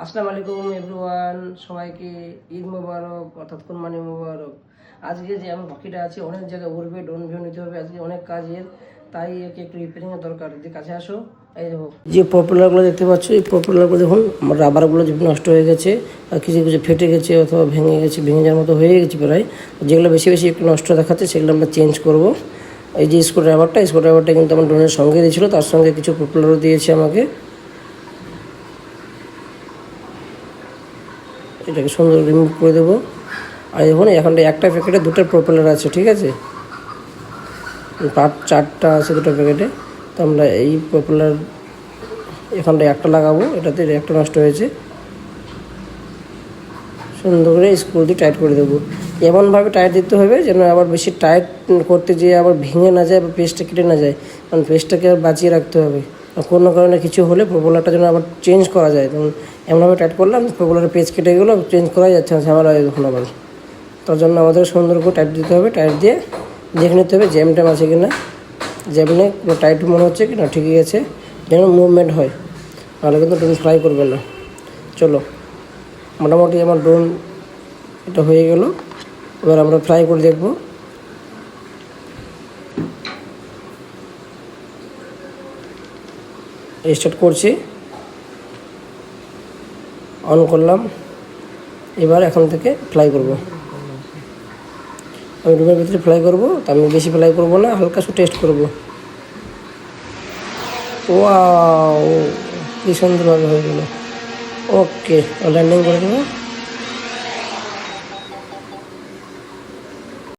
আসসালামু আলাইকুম এভরিওয়ান, সবাইকে ঈদ মোবারক অর্থাৎ কুরবানি মোবারক। আজকে যে আমার পাখিটা আছে অনেক জায়গায় উড়বে, ড্রোন ভিউ নিতে হবে, আজকে অনেক কাজের, তাই একে একটু রিপেয়ারিংয়ের দরকার। যে কাছে আসো, এই দেখো যে পপুলারগুলো দেখতে পাচ্ছ, এই পপুলারগুলো দেখুন আমার রাবারগুলো যে নষ্ট হয়ে গেছে আর কিছু কিছু ফেটে গেছে অথবা ভেঙে গেছে, ভেঙে যাওয়ার মতো হয়ে গেছে প্রায়। যেগুলো বেশি বেশি একটু নষ্ট দেখাচ্ছে সেগুলো আমরা চেঞ্জ করব। এই যে স্ক্রু ড্রাইভারটা কিন্তু আমার ড্রোনের সঙ্গে দিয়েছিলো, তার সঙ্গে কিছু পপুলারও দিয়েছে আমাকে। এটাকে সুন্দর রিমুভ করে দেবো। আর দেখুন এখানটা একটা প্যাকেটে দুটো প্রপেলার আছে, ঠিক আছে, চারটা আছে দুটো প্যাকেটে। তো আমরা এই প্রপেলার এখানটা একটা লাগাবো, এটাতে একটা নষ্ট হয়েছে। সুন্দর করে স্ক্রু দিয়ে টাইট করে দেবো। এমনভাবে টাইট দিতে হবে যেন আবার বেশি টাইট করতে যেয়ে আবার ভেঙে না যায় বা পেস্টটা কেটে না যায়, কারণ পেস্টটাকে বাঁচিয়ে রাখতে হবে। আর কোনো কারণে কিছু হলে প্রপেলারটা যেন আবার চেঞ্জ করা যায়, তখন এমনভাবে টাইট করলাম প্রপেলারের পেজ কেটে গেলো, চেঞ্জ করা যাচ্ছে না, ঝামেলা হয় তখন আবার। তার জন্য আমাদের সুন্দর করে টাইট দিতে হবে। টাইট দিয়ে দেখে নিতে হবে জ্যাম ট্যাম আছে কি না, জ্যামে কোনো টাইট মনে হচ্ছে কি না, ঠিকই আছে, যেন মুভমেন্ট হয়, তাহলে কিন্তু ড্রোন ফ্লাই করবে না। চলো, মোটামুটি আমার ড্রোন এটা হয়ে গেল। এবার আমরা ফ্লাই করে দেখব। স্টার্ট করছি, অন করলাম। এবার এখন থেকে ফ্লাই করব। আমি রুমের ভিতরে ফ্লাই করব, তা আমি বেশি ফ্লাই করব না, হালকা একটু টেস্ট করব। ওয়াও, কি সুন্দরভাবে হয়ে গেল। ওকে, ল্যান্ডিং করে দেবো।